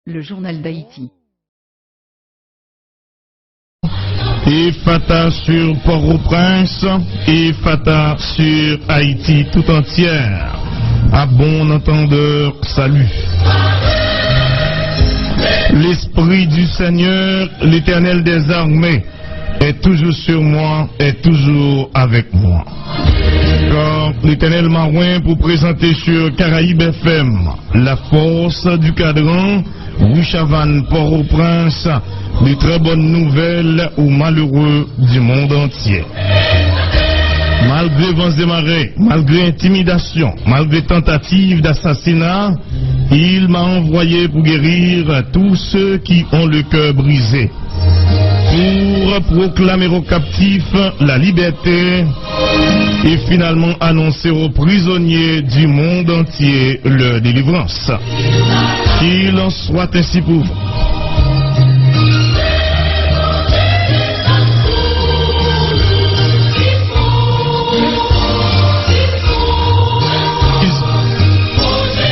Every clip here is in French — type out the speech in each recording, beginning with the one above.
le journal d'Haïti. Et Fata sur Port-au-Prince, et Fata sur Haïti tout entière. À bon entendeur, salut. L'Esprit du Seigneur, l'Éternel des armées, est toujours sur moi, est toujours avec moi. Car l'Éternel m'a oint pour présenter sur Caraïbes FM la force du cadran, Rouchavan Port-au-Prince, de très bonnes nouvelles aux malheureux du monde entier. Malgré vents et marées, malgré intimidation, malgré tentative d'assassinat, il m'a envoyé pour guérir tous ceux qui ont le cœur brisé, pour proclamer aux captifs la liberté et finalement annoncer aux prisonniers du monde entier leur délivrance. Qu'il en soit ainsi pour vous.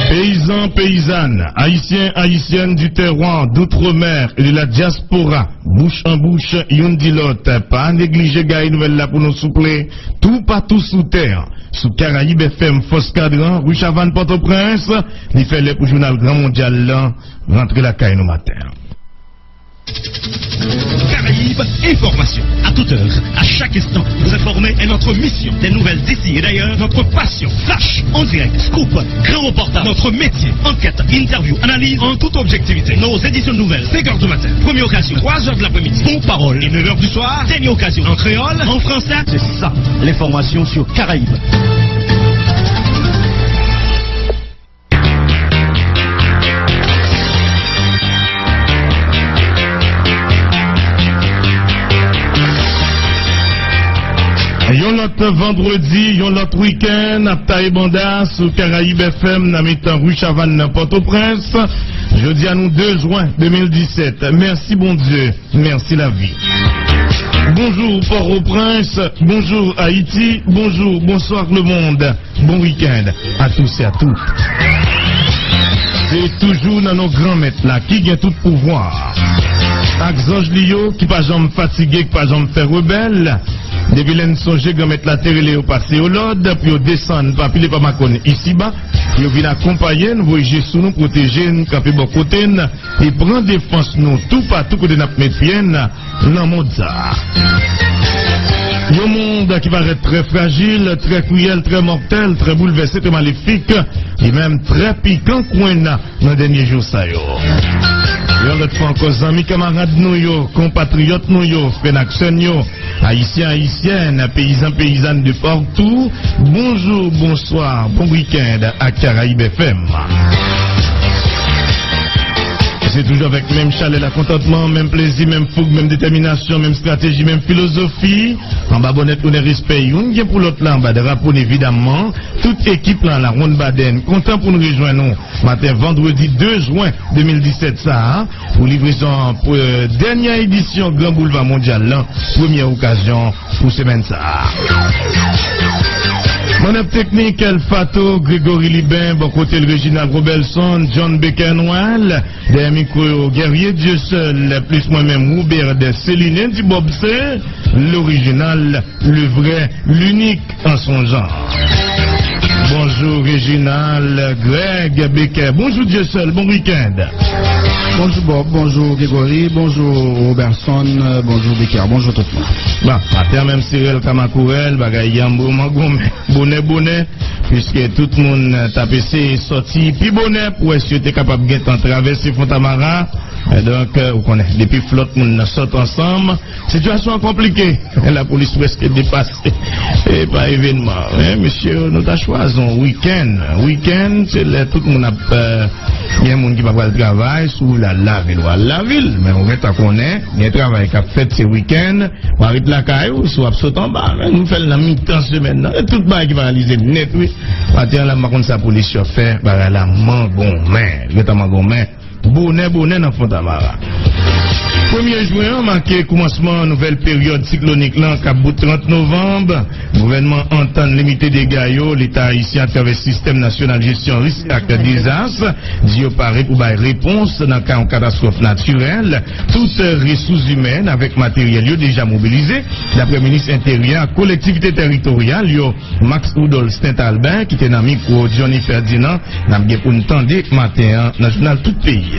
Paysans, paysannes, haïtiens, haïtiennes du terroir, d'outre-mer et de la diaspora, bouche en bouche, yon dit l'autre, pas négliger Gaï Nouvelle là pour nous soupler, tout partout sous terre, sous Caraïbes FM, Fosse Cadran, Rouchavan Port-au-Prince, il fait les pour journal Grand Mondial là, rentrer la caille nos matin. Caraïbes, information. À toute heure, à chaque instant, vous informer est notre mission. Des nouvelles d'ici et d'ailleurs, notre passion. Flash, en direct, scoop, grand reportage. Notre métier, enquête, interview, analyse, en toute objectivité. Nos éditions de nouvelles, 5h du matin. Première occasion, 3h de l'après-midi. Bon parole. Et 9h du soir, dernière occasion. En créole, en français. C'est ça, l'information sur Caraïbes. Yon l'autre vendredi, yon l'autre week-end, à Taïbanda, sur Caraïbes FM, na mitan Rouchavan Port-au-Prince, jeudi à nous 2 juin 2017. Merci bon Dieu, merci la vie. Bonjour Port-au-Prince, bonjour Haïti, bonjour, bonsoir le monde, bon week-end à tous et à toutes. C'est toujours dans nos grands maîtres là, qui gagne tout pouvoir. Axange Lio, qui pas jamais fatigué, qui pas jamais fait rebelle. Depuis l'ensongé, grand mettre la terre et au passé au lode, puis au descendre, pas pile pas macon ici bas, puis au vient accompagner, nous voyager sous nous, protéger, nous camper bon côté, et prendre défense nous, tout partout que de notre métienne, dans mon Mozart. Un monde qui va être très fragile, très cruel, très mortel, très bouleversé, très maléfique, et même très piquant coin dans les derniers jours ça yo. Et l'autre fois encore, amis, camarades nous yo, compatriotes nous yo, frères yo, haïtiens, haïtiennes, paysans, paysannes de partout, bonjour, bonsoir, bon week-end à Caraïbes FM. C'est toujours avec même chalet, la contentement, même plaisir, même fougue, même détermination, même stratégie, même philosophie. En bas bonnet, on est respect. On vient pour l'autre là, en bas de rapport évidemment. Toute équipe là, la Ronde Baden, content pour nous rejoindre nous. Matin, vendredi 2 juin 2017, ça, hein, pour livraison pour dernière édition Grand Boulevard Mondial là, première occasion pour semaine ça. Mon technique, El Fato, Grégory Libin, bon côté le Réginald Robelson, John Becker-Noël, des micros guerriers Dieu seul, plus moi-même Robert de Céline du Bobsé, l'original, le vrai, l'unique en son genre. Bonjour Réginald, Greg, Becker, bonjour Dieu seul, bon week-end. Bonjour Bob, bonjour Grégory, bonjour Robertson, bonjour Becker, bonjour tout le monde. Bah, matin même Cyril Kamakourel, bagay yambo magom, bonnet, puisque tout le monde t'a passé sorti, puis bonnet, pour essayer d'être capable de traverser Fontamara. Et donc, vous connaissez, depuis flotte, nous sortent ensemble. Situation compliquée. La police presque dépassée. Et pas événement. Hein, monsieur, nous avons choisi un week-end, c'est là, tout le monde a, il y a un monde qui va voir le travail sous la ville. Mais on va connaître, il y a un travail qui a fait ce week-end, on va arrêter la caillou, soit saute en bas. Nous faisons la mi-temps semaine, et tout le monde qui va réaliser net, oui. Matin, là, par contre, sa police fait, la mangon main, bonnet dans Fontamara. 1er juin, marqué commencement nouvelle période cyclonique là, cap 30 novembre. Gouvernement entend limiter des gaillots, l'État haïtien à travers le système national gestion risque et désastre. Dit paraît pour bailler réponse dans le cas de catastrophe naturelle. Toutes ressources humaines avec matériel déjà mobilisé. D'après le ministre intérieur, collectivité territoriale, Max Oudol Saint-Albin, qui était dans le micro Johnny Ferdinand, n'a pas pour nous tendre matin dans le journal tout pays.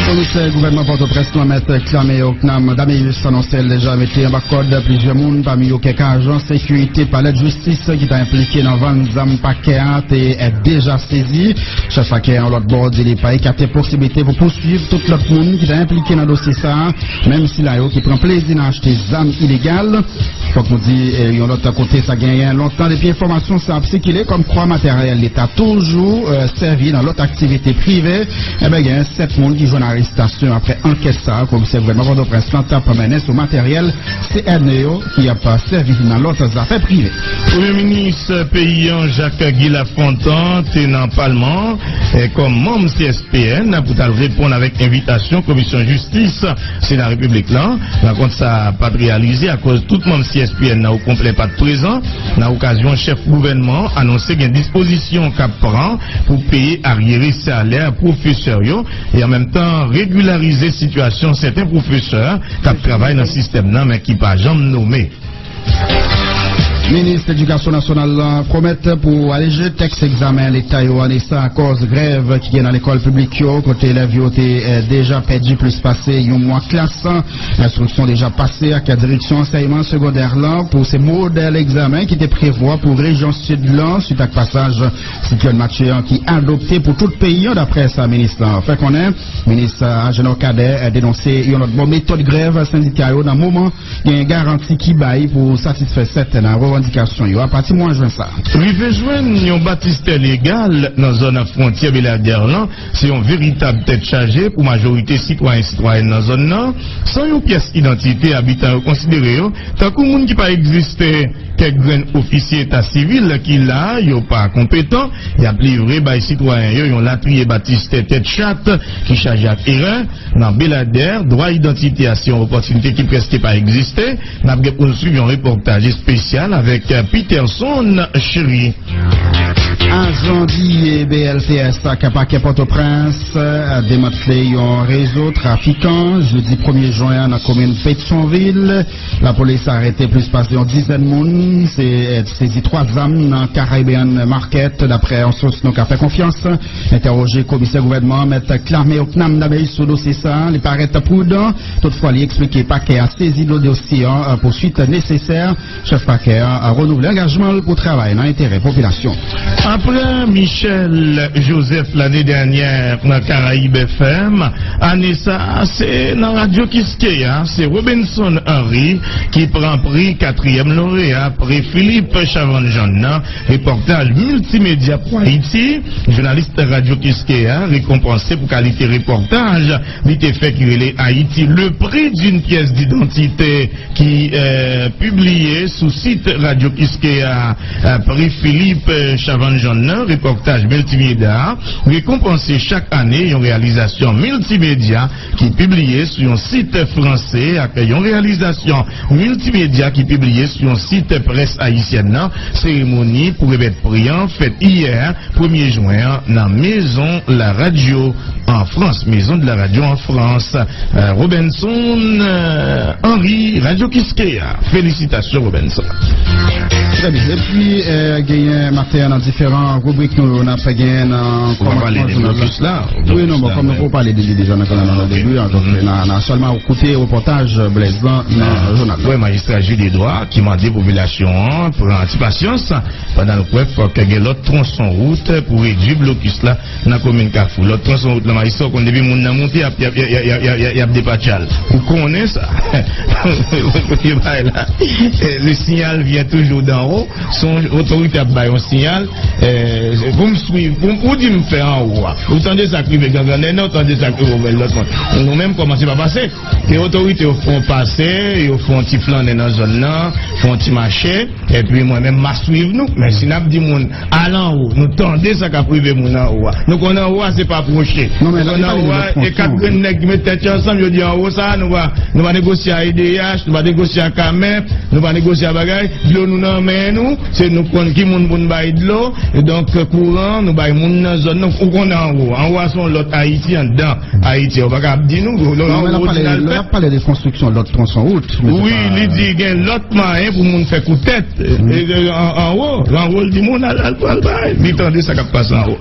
Le gouvernement Port-au-Prince doit mettre clamé au CNAM d'Amélius annoncé déjà mettre en code plusieurs monde parmi eux quelques agents sécurité palais de justice qui est impliqué dans 20 armes paquet et est déjà saisi. Chef paquet en l'autre bord il n'est pas écarté possibilité pour poursuivre tout l'autre monde qui est impliqué dans le dossier ça, même si là qui prend plaisir à acheter des armes illégales. Faut que nous dit de l'autre côté ça gagne longtemps depuis information ça circulé comme quoi matériel l'État toujours servi dans l'autre activité privée. Et bien il y a 7 monde qui jouent en arrestation après enquête ça comme c'est vraiment Port-au-Prince pour mener ce matériel CNEO qui a pas servi dans l'autre affaires privées. Premier ministre paysan Jacques Guy Lafontaine est dans le Parlement comme membre CSPN pour répondre avec invitation commission justice c'est la République là. Par contre ça n'a pas réalisé à cause tout le monde CSPN n'a au complet pas de présent. Dans l'occasion chef gouvernement annoncé qu'il y a une disposition qu'il prend pour payer arriéré salaire professeurs et en même temps régulariser situation certains professeurs qui travaillent dans le système là mais qui pas jamais nommé. Ministre de l'Éducation nationale promet pour alléger texte examen l'État et ça à cause de grève qui est dans l'école publique côté élèves ont déjà perdu plus passé un mois classe instruction déjà passée à la direction enseignement secondaire là pour ces modèles examen qui étaient prévus pour région sud là suite à passage cyclone Mathieu qui adopté pour tout le pays d'après sa ministre fait qu'on est ministre Agénor Cadet a dénoncé une autre bonne méthode grève syndicat dans le moment il y a une garantie qui baille pour satisfaire certaines à partir de juin ça. Rive joindre un baptiste légal dans la zone frontière Belader là, c'est une véritable tête chargée pour majorité citoyens citoyennes dans la zone là, sans une pièce d'identité habitant considéré tant que monde qui pas existé quelques grands officiers état civil qui là, yo pas compétent, y a livré by citoyens yo ont latrier baptiste tête chatte qui charge à terrain dans Belader, droit d'identité à une opportunité qui presque pas existé, n'a pas poursuivre un reportage spécial avec Peterson Chéri. Agenti et BLTS à Capac Port-au-Prince a démantelé un réseau trafiquant jeudi 1er juin dans la commune Pétionville. La police a arrêté plus passé une dizaine de monde. C'est saisi 3 armes dans Caribbean Market. D'après un source nous a fait confiance. Interrogé commissaire gouvernement, mettre clamé au CNAM d'Amélius sur le dossier ça. Il paraît prudent. Toutefois, il expliquait pas qu'il a saisi le dossier pour suite nécessaire. Chef paquet a renouvelé l'engagement pour travailler dans l'intérêt population. Après Michel Joseph l'année dernière dans Caraïbes FM, année ça, c'est dans Radio Kiskeya, c'est Robinson Henry qui prend prix 4e lauréat après Philippe Chavan-Jean, reportage multimédia pour Haïti, journaliste Radio Kiskeya, récompensé pour qualité reportage, il était fait qu'il est Haïti le prix d'une pièce d'identité qui est publié sous site Radio Kiskeya, prix Philippe Chavan-Jean, reportage multimédia, récompensé chaque année une réalisation multimédia qui est publiée sur un site français, avec une réalisation multimédia qui est publiée sur un site presse haïtienne, cérémonie pour remettre priant faite hier, 1er juin, dans Maison la Radio en France, Maison de la Radio en France. Robinson Henry, Radio Kiskeya. Félicitations Robinson. Très bien. Et puis, gagné matin dans différents rubriques, nous avons fait gagner dans là. Oui, non, comme nous pouvons parler déjà dans le début, donc on a seulement écouté le reportage Blaisant dans le journal. Oui, magistrat Jules des droits qui m'a dit population pour antipatience pendant le web pour qu'il y ait l'autre tronçon route pour réduire le blocus là dans la commune Carrefour. L'autre tronçon route, le magistrat, qu'on devait monter, il y a des patchals. Vous connaissez ça? Le signal vient toujours d'en haut, son autorité a baillé un signal, vous me suivez, vous dites me faire en haut. Vous entendez ça qui veut gagner, vous entendez ça qui veut l'autre monde. Nous-mêmes, comment ça va passer? Les autorités font passer, ils font un petit plan dans la zone là, font un petit marché, et puis moi-même, m'a suivre nous. Mais si nous dit moun allant haut, nous tendez ça qu'a privé moun en haut. Nous qu'on en haut, c'est pas approché. Non, mais nous en haut, et quatre nègres qui mettent tête ensemble, je dis en haut ça, nous va négocier à IDH, nous va négocier à Kamep, nous va négocier à Bagay, de l'eau nous n'en met nous, c'est nous qu'on qui moun pour nous bailler de l'eau, et donc courant, nous bailler moun dans zone, nous qu'on en haut sont l'autre Haïti en dedans, Haïti, on va pas dire nous, on a parlé de construction de l'autre tronçon route. Oui, il dit qu'il y a l'autre moyen pour moun faire coup de tête, en haut, l'enrôle du monde, il tendait ça qui passe en haut.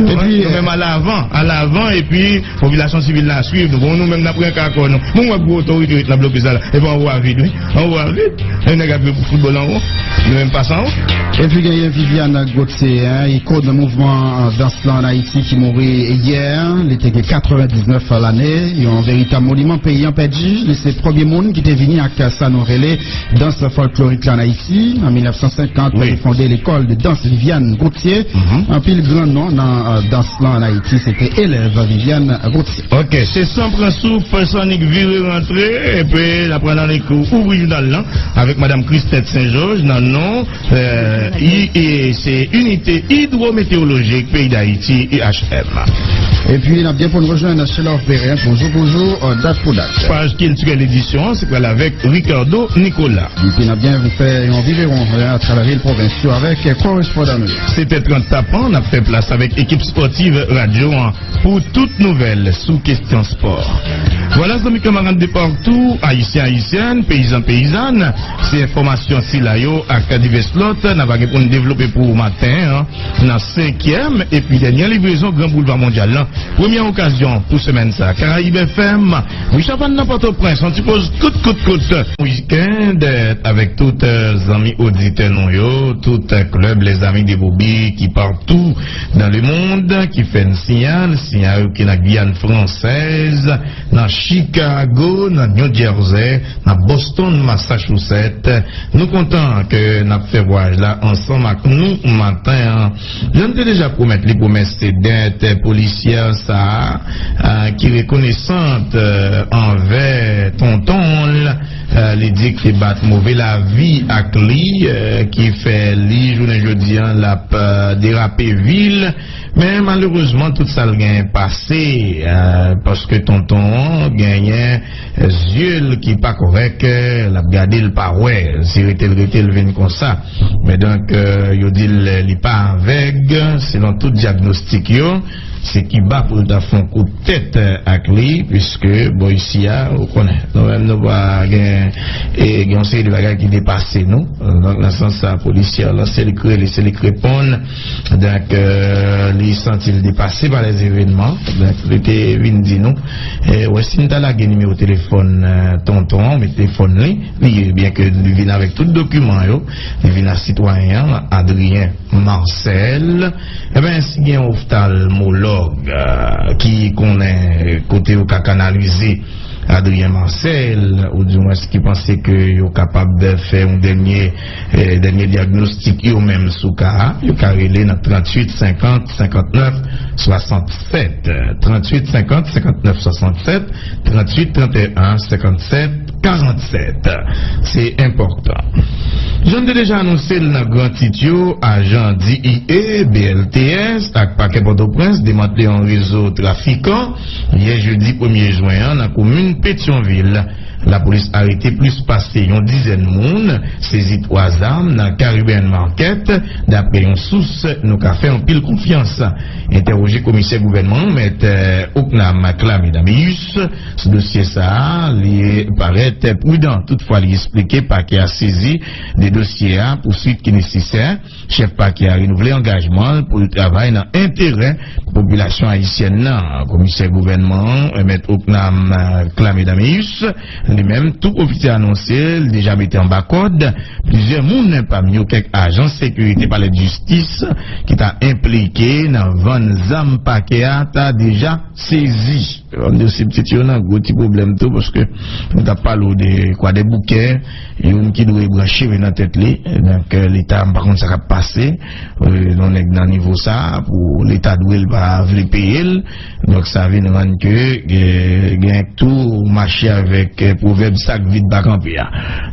Et puis, même à l'avant, et puis, population civile la suivre, nous même n'avons pas un nous. Nous, on a autorité qui a bloqué ça là. Et puis, on voit vite, oui. On voit vite. On a gagné pour football en haut. Nous même pas en haut. Et puis, il y a Viviane Gauthier, il code le mouvement dans en Haïti qui mourit hier. Il était 99 à l'année. Il y a un véritable monument paysan perdu. C'est le premier monde qui était venu à Kassanorele dans ce folklorique en Haïti. En 1950, il a fondé l'école de danse Viviane Gauthier. Un pile grand nom dans danse en Haïti, c'était élève Viviane Gauthier. Ok, c'est sans prendre souffle, Sonic viré rentré, et puis la prendre dans les cours original là, avec Madame Christette Saint-Georges, dans le nom, c'est Unité Hydrométéorologique Pays d'Haïti, IHM. Et puis, il a bien pour nous rejoindre chez l'Or Périn, bonjour, date pour date. Page culturelle édition, c'est quoi avec Ricardo Nicolas. Et puis, il a bien vous fait un vivéron à travers le provincial avec correspondant. C'était 30 tapants, on a fait place avec équipe sportive radio pour toutes nouvelles sous question sport. Voilà, amis camarades de partout, haïtiens, paysannes, c'est information si là yo à divers slots, n'a pas pour nous développer pour matin, dans 5e et puis dernière livraison Grand Boulevard Mondial. Première occasion pour semaine ça. Caraïbes FM, oui, Chapan n'importe au prince, on suppose coup. Week-end avec tous les amis auditeurs, tous les clubs, les amis des Bobby qui partout dans le monde, qui fait un signal qui est la Guyane française, dans Chicago, dans New Jersey, dans Boston, Massachusetts. Nous contents que nous fait voyage là ensemble avec nous matin. Je ne déjà promettre les promesses d'être policière ça, qui reconnaissante envers tonton, les dit qui battent mauvais la vie à Cli, qui fait li journée jeudi la déraper ville, mais malheureusement tout ça a passé parce que tonton gagnait yeux qui pas correct, l'a gardé le pas ouais, si le vient comme ça, mais donc yo dit il pas aveugle selon tout diagnostic yo. C'est qui bat pour le fond coup de tête avec lui, puisque, bon, ici, on connaît. Nous va et une série de bagages qui dépassent nous. Dans le sens, la policière, là, c'est les crépons. Donc, les sentit dépassés par les événements. Donc, il était venu dire nous. Ouais, si nous avons le numéro de téléphone, tonton, mais téléphone, lui, bien que nous venions avec tout document, nous venions à citoyen, Adrien Marcel, eh bien, si il y a un ophtalmologue, qui connaît côté au cas canalisé Adrien Marcel, ou du moins qui pensait que est capable de faire un dernier diagnostic eux même sous cas, il a relé dans 38 50 59 67 38 50 59 67 38 31 57 47. C'est important. J'en ai déjà annoncé le grand titre agent DIE BLTS avec paquet Port-au-Prince démantelé en réseau trafiquant hier jeudi 1er juin dans la commune Pétionville. La police a arrêté plus passé une dizaine de monde, saisi 3 armes dans Caribbean Market. D'après une source, nous avons fait en pile confiance. Interrogé commissaire gouvernement, M. Oknam Klamedamius, ce dossier ça, il paraît prudent. Toutefois, il expliquait pas qu'il a saisi des dossiers à poursuite qui est nécessaire. Chef Paquet a renouvelé engagement pour le travail dans l'intérêt de la population haïtienne. Commissaire gouvernement, M. Oknam Klamedamius, lui-même tout officier annoncé déjà mettait en bas code plusieurs monde parmi eux quelques agents de sécurité par la justice qui t'a impliqué dans 20 armes paquet t'a déjà saisi. On dit aussi petit on a un gros petit problème tout parce que on t'a parlé de quoi des bouquets et une qui doit brancher dans tête li donc l'état par contre ça va passer on est dans niveau ça pour l'état doit pas veut payer donc ça vient rendre que gain tout marché avec proverbe sac vide bas camper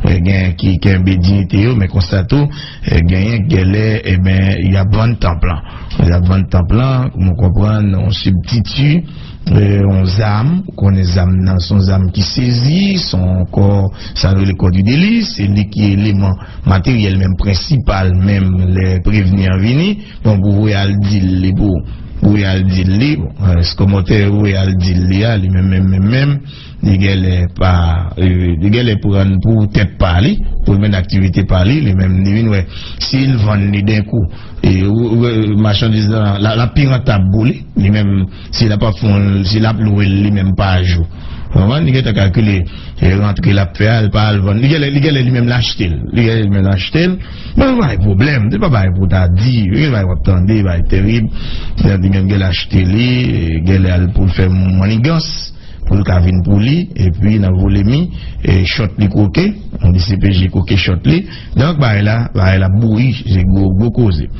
gain qui un dignité mais constate tout gain galère et ben il y a bon temps plan on comprend on substitue on zam qu'on les âmes dans son âme qui saisit son corps ça le corps du délit c'est lui qui est élément matériel même principal même les prévenir venir donc pour royal dit pour royal dit ce commentaire royal dit même les gars pas les gars pour tête parler pour même activité parler les mêmes ouais s'ils vendent d'un coup et marchandise la pire rentable les mêmes s'il a pas fond s'il a loué les mêmes pas à jour vraiment les gars calculer rentrer la faire pas vendre les gars lui-même l'acheter ben pas problème c'est pas pour t'a dit il va attendre il va être terrible les gars l'acheter les gars pour faire manigance pour le cavine pour lui et puis dans volémi et shot li coquet on dit CPJ coquet shot li donc bah là bouilli j'ai gros causé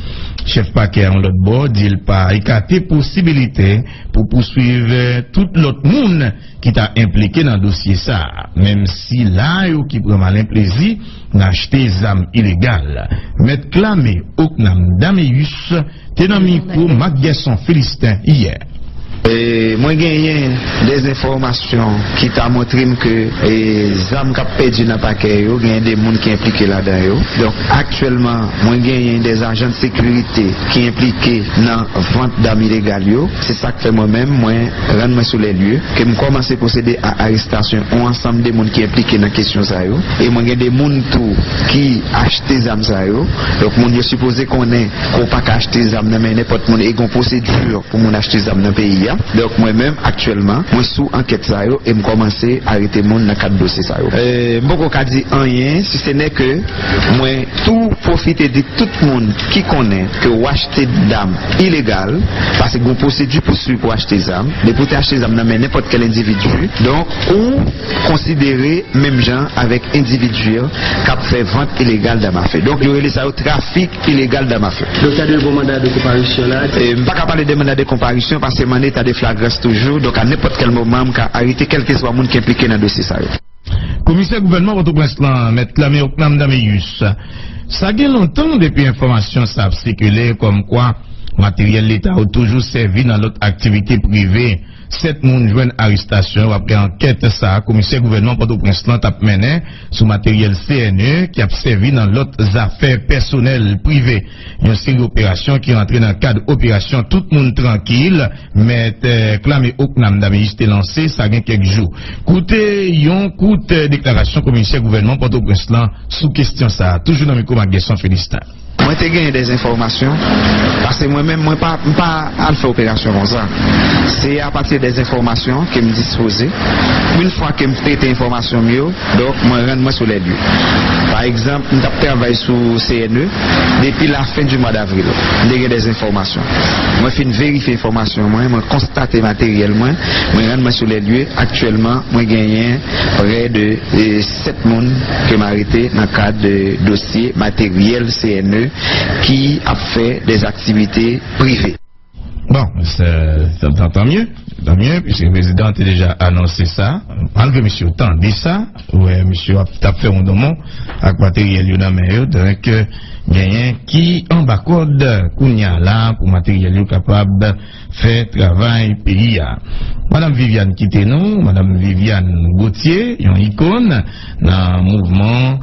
chef paquet en l'autre bord dit il pas écarter possibilité pour poursuivre tout l'autre monde qui t'a impliqué dans dossier ça même si là yo qui prend malin plaisir d'acheter des armes illégales mettre clamé Oknam Dameus t'es dans micro Maguesson Philistin hier. Moi gagné des informations qui t'a montré que les âmes qui ont perdu dans le paquet, il y a des gens qui sont impliqués là-dedans. Donc actuellement, moi gagné des agents de sécurité qui sont impliqués dans la vente d'armes illégales. C'est ça que fait moi-même, moi rendre sur les lieux, que je commence à procéder à l'arrestation ensemble des gens qui sont impliqués dans la question. Et moi j'ai des gens qui achètent des armes. Donc moi je suppose qu'on ne pas acheter des armes, mais n'importe qui a une procédure pour acheter des armes dans le pays. Donc moi-même actuellement moi sous enquête ça yo et me commencer à arrêter monde dans cadre dossier ça yo beaucoup ka dit rien si ce n'est que moi tout profiter de tout le monde qui connaît que ou acheter d'armes illégales parce que une procédure pour acheter des armes de pour acheter des armes dans n'importe quel individu donc ou considérer même gens avec individu qui fait vente illégale d'armes à feu donc il y aurait ça au trafic illégal d'armes à feu donc il y a des mandats de comparution là pas capable parler de mandat de comparution parce que mandat de flagrance toujours donc à n'importe quel moment on peut arrêter quel que soit le monde qui est impliqué dans le dossier ça. Commissaire gouvernement Port-au-Prince mettre clamé Oknam Dameus ça fait longtemps depuis information ça circulé comme quoi matériel l'État a toujours servi dans l'autre activité privée 7 moun joine arrestation après enquête ça commissaire gouvernement Port-au-Prince t'a mené sous matériel CNE qui a servi dans l'autre affaires personnelles privées une série d'opérations qui rentré dans le cadre opération tout le monde tranquille mais clamé Oknam Dameus t'est lancé ça gagne quelques jours écoutez déclaration commissaire gouvernement Port-au-Prince sous question ça toujours dans micro Maguesson Philistin. Moi j'ai gagné des informations parce que moi-même moi pas à faire opération comme ça. C'est à partir des informations que me disposer. Une fois que me traite information mieux, donc moi rendre moi sur les lieux. Par exemple, nous travaillons sur CNE depuis la fin du mois d'avril. J'ai des informations. Moi fin vérifier information moi constater matériellement, moi rendre moi sur les lieux. Actuellement, moi gagné près de 7 personnes qui m'ont arrêté dans le cadre de dossier matériel CNE qui a fait des activités privées. Bon, tant mieux, puisque le président a déjà annoncé ça. Malgré monsieur tant dit ça, ouais, monsieur a fait un dommage avec matériel dans main, donc gagnant qui en bas code kounya là pour matériel capable faire travail pays. Madame Viviane quittez nous, Madame Viviane Gauthier, une icône dans le mouvement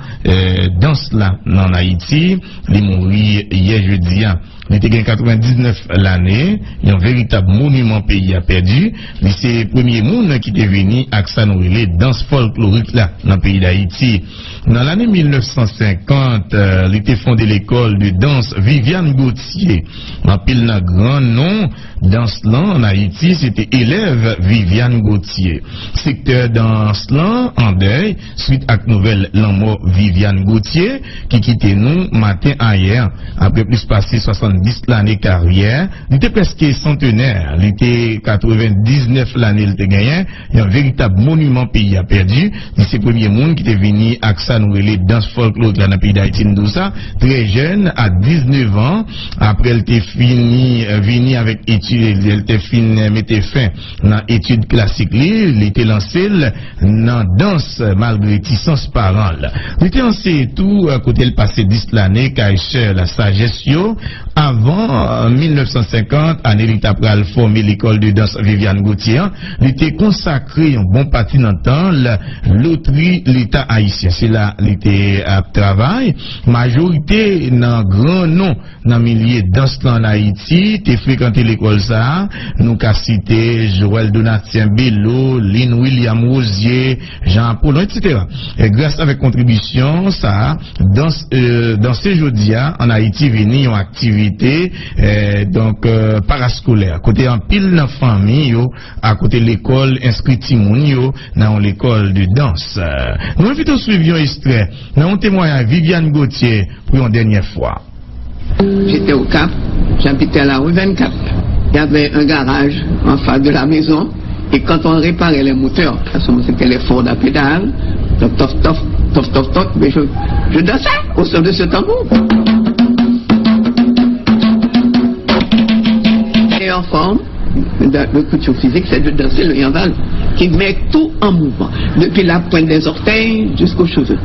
danse là en Haïti, il mourit hier jeudi. Il était 99 l'année, un véritable monument pays a perdu. perdu, c'est le premier monde qui est venu avec ça nous les danse folklorique là dans le pays d'Haïti. Dans l'année 1950, il était fondé l'école de danse Viviane Gauthier. En pile d'un grand nom, danse là en Haïti, c'était élève Viviane Gauthier. Secteur danse là en deuil, suite à la nouvelle l'amour Viviane Gauthier, qui quittait nous matin hier, après plus passé 70 l'année carrière. Il était presque centenaire, il était 99 l'année il était gagné, un véritable monument pays a perdu. C'est le premier monde qui était venu à ça nous les danse folklore dans le pays d'Haïti tout ça, très jeune, à 19 ans, après elle était fini venu avec études, elle était fini mettait fin dans études classiques, il était lancé dans danse malgré réticence parents. Il était lancé tout à côté le passé 10 l'année car la sagesse yo avant 1950 année l'état pral former l'école de danse Viviane Gauthier, il était consacré un bon parti dans le temps l'autrui l'état haïtien. C'est là il était à travail, majorité dans grand nom dans milieu danse en Haïti, t'es fréquenté l'école ça, nous qu'a cité Joël Donatien Bello, Lynn William Rosier, Jean Paul, etc. Et grâce avec contribution ça dans ces jours-là en Haïti venu en activité donc parascolaire côté en pile dans famille à côté l'école inscrit Timoun yo dans l'école de danse. Nous invitons suivre un extrait dans un témoignage Viviane Gauthier pour une dernière fois. J'étais au Cap, j'habitais à la rue 24. Il y avait un garage en face de la maison et quand on réparait les moteurs, parce que c'était les Ford à pédale, mais je dansais au son de ce tambour. Et en forme, de culture physique, c'est de danser le yambal, qui met tout en mouvement, depuis la pointe des orteils jusqu'aux cheveux.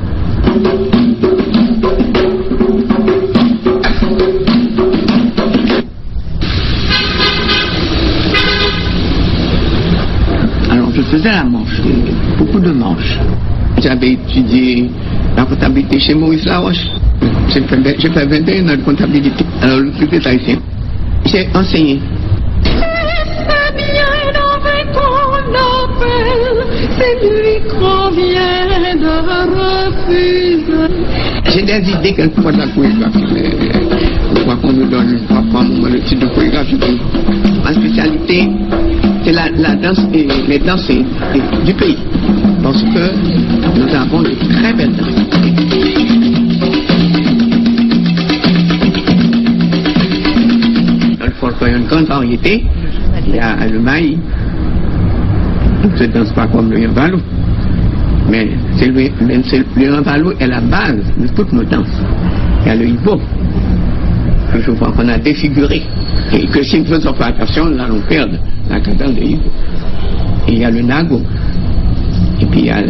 Alors je faisais la manche, beaucoup de manches. J'avais étudié la comptabilité chez Maurice Laroche. J'ai fait 21 ans de comptabilité. Alors le plus haïtien. J'ai enseigné. C'est lui qu'on vient de refuser. J'ai des idées quelquefois de la chorégraphie, mais pourquoi qu'on nous donne pas prendre le titre de chorégraphie. Ma spécialité, c'est la danse et les danses du pays. Parce que nous avons de très belles danses. Dans le folklore, il y a une grande variété. Il y a le maï. Je ne danse pas comme le yambalo, mais le yambalo est la base de toutes nos danses. Il y a le hibbo, que je vois qu'on a défiguré, et que si nous ne faisons pas attention, nous allons perdre la cadence de hibbo. Et il y a le nago, et puis il y a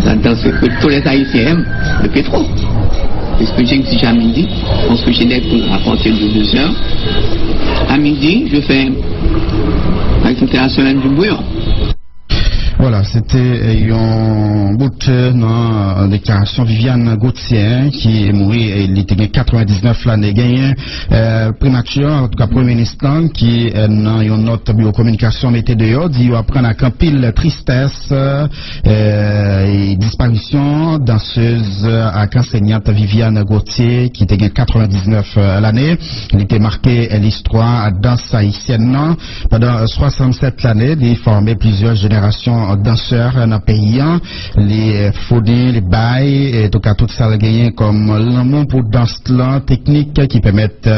la danse que tous les Haïtiens aiment, le pétro. C'est ce que j'exige à midi, on se fait des cours à partir de 2 heures. À midi, je fais l'activité nationale du bouillon. Voilà, c'était un bout dans la déclaration Viviane Gauthier qui est mort, il était 99 l'année gagné primature, en tout cas premier ministre qui dans une note biocommunication mettait dehors, dit qu'il apprend à pile tristesse et disparition danseuse à enseignante Viviane Gauthier qui était 99 l'année. Il était marqué l'histoire danse haïtienne pendant 67 l'année, il formait plusieurs générations danseurs dans le pays, les fodés, les bails, et tout cas tout ça gagné comme l'amour pour danse technique qui permettent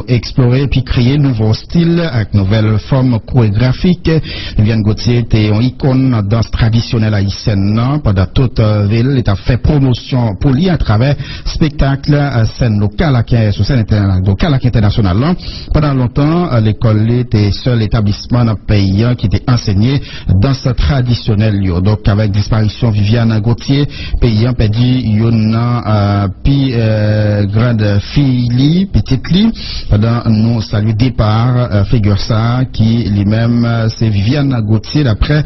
d'explorer puis créer de nouveaux styles avec nouvelles formes chorégraphiques. Viviane Gauthier était une icône de danse traditionnelle haïtienne pendant toute ville. Il a fait promotion pour lui à travers spectacles à scène locale sur scène internationale. Pendant longtemps, l'école était le seul établissement dans le pays qui était enseigné dans ce traditionnel. Donc avec disparition Viviane Gauthier, pays a perdu une grande fille, petite li, pendant nous salut départ, figure ça, qui lui-même c'est Viviane Gauthier, d'après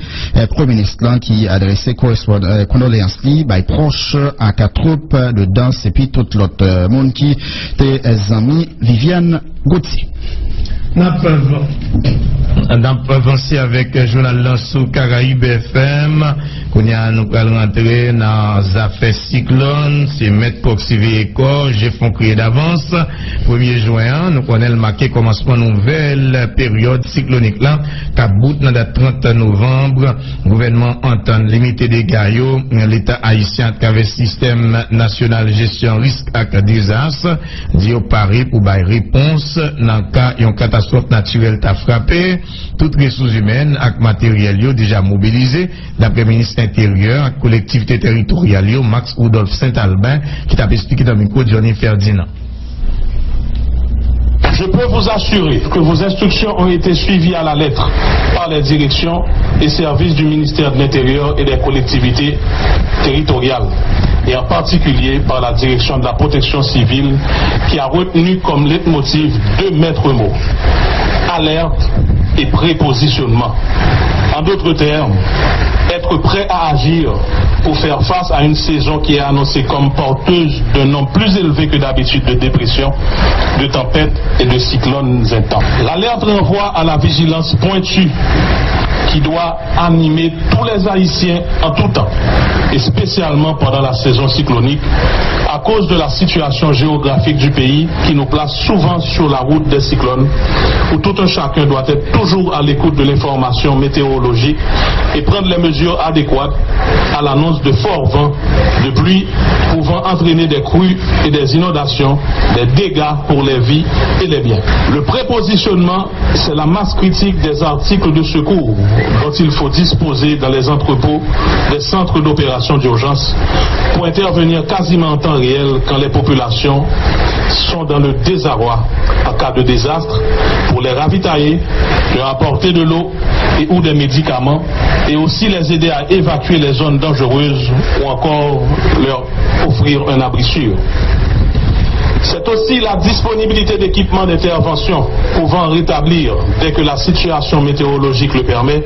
Premier ministre qui adressait condoléances li, proche à 4 troupes de danse et puis tout l'autre monde qui était amis Viviane Gauthier. On a avancé avec le journal sous Caraïbe FM. Nous allons rentrer dans affaires cyclone. C'est Maître Proxivé Éco. J'ai fait crier d'avance. 1er juin, nous connaissons le marqué commencement nouvelle période cyclonique là. Kabout dans la 30 novembre. Gouvernement entend limiter des gaillots. L'État haïtien à travers le système national gestion risque et désastre. Dit au Paris pour bailler réponse dans le cas d'une catastrophe naturelle t'a frappé. Toutes les ressources humaines et matérielles déjà mobilisées d'après le ministre intérieur et collectivité territoriale Max Rudolph Saint-Albin qui t'a expliqué dans le micro de Johnny Ferdinand. Je peux vous assurer que vos instructions ont été suivies à la lettre par les directions et services du ministère de l'Intérieur et des collectivités territoriales, et en particulier par la direction de la protection civile qui a retenu comme leitmotiv 2 maîtres mots: alerte et prépositionnement. En d'autres termes, être prêt à agir pour faire face à une saison qui est annoncée comme porteuse d'un nombre plus élevé que d'habitude de dépression, de tempêtes et de cyclones intenses. L'alerte renvoie à la vigilance pointue qui doit animer tous les Haïtiens en tout temps, et spécialement pendant la saison cyclonique, à cause de la situation géographique du pays qui nous place souvent sur la route des cyclones, où tout un chacun doit être toujours à l'écoute de l'information météorologique et prendre les mesures adéquates à l'annonce de forts vents, de pluie pouvant entraîner des crues et des inondations, des dégâts pour les vies et les biens. Le prépositionnement, c'est la masse critique des articles de secours dont il faut disposer dans les entrepôts des centres d'opération d'urgence pour intervenir quasiment en temps réel quand les populations sont dans le désarroi en cas de désastre, pour les ravitailler, leur apporter de l'eau et ou des médicaments, et aussi les aider à évacuer les zones dangereuses ou encore leur offrir un abri sûr. C'est aussi la disponibilité d'équipements d'intervention pouvant rétablir, dès que la situation météorologique le permet,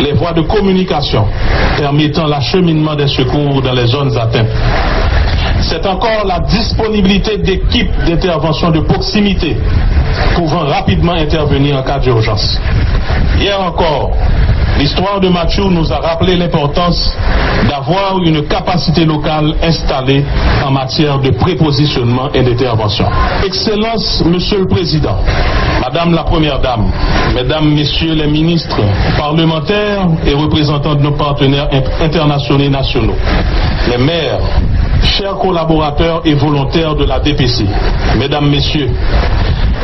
les voies de communication permettant l'acheminement des secours dans les zones atteintes. C'est encore la disponibilité d'équipes d'intervention de proximité pouvant rapidement intervenir en cas d'urgence. Hier encore, l'histoire de Mathieu nous a rappelé l'importance d'avoir une capacité locale installée en matière de prépositionnement et d'intervention. Excellence, Monsieur le Président, Madame la Première Dame, Mesdames, Messieurs les ministres, parlementaires et représentants de nos partenaires internationaux et nationaux, les maires, chers collaborateurs et volontaires de la DPC, Mesdames, Messieurs,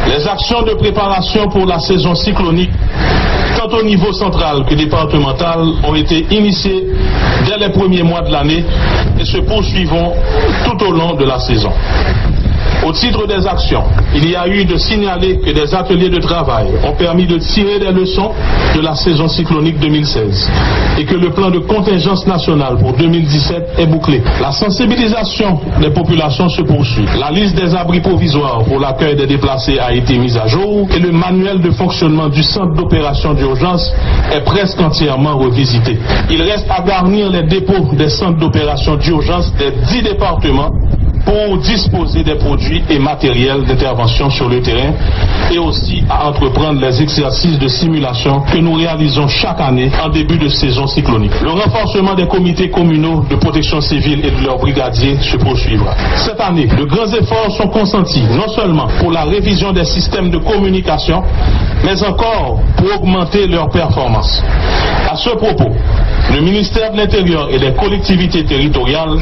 les actions de préparation pour la saison cyclonique, tant au niveau central que départemental, ont été initiées dès les premiers mois de l'année et se poursuivront tout au long de la saison. Au titre des actions, il y a eu de signaler que des ateliers de travail ont permis de tirer des leçons de la saison cyclonique 2016 et que le plan de contingence nationale pour 2017 est bouclé. La sensibilisation des populations se poursuit. La liste des abris provisoires pour l'accueil des déplacés a été mise à jour et le manuel de fonctionnement du centre d'opération d'urgence est presque entièrement revisité. Il reste à garnir les dépôts des centres d'opération d'urgence des 10 départements pour disposer des produits et matériels d'intervention sur le terrain et aussi à entreprendre les exercices de simulation que nous réalisons chaque année en début de saison cyclonique. Le renforcement des comités communaux de protection civile et de leurs brigadiers se poursuivra. Cette année, de grands efforts sont consentis non seulement pour la révision des systèmes de communication, mais encore pour augmenter leur performance. À ce propos, le ministère de l'Intérieur et des collectivités territoriales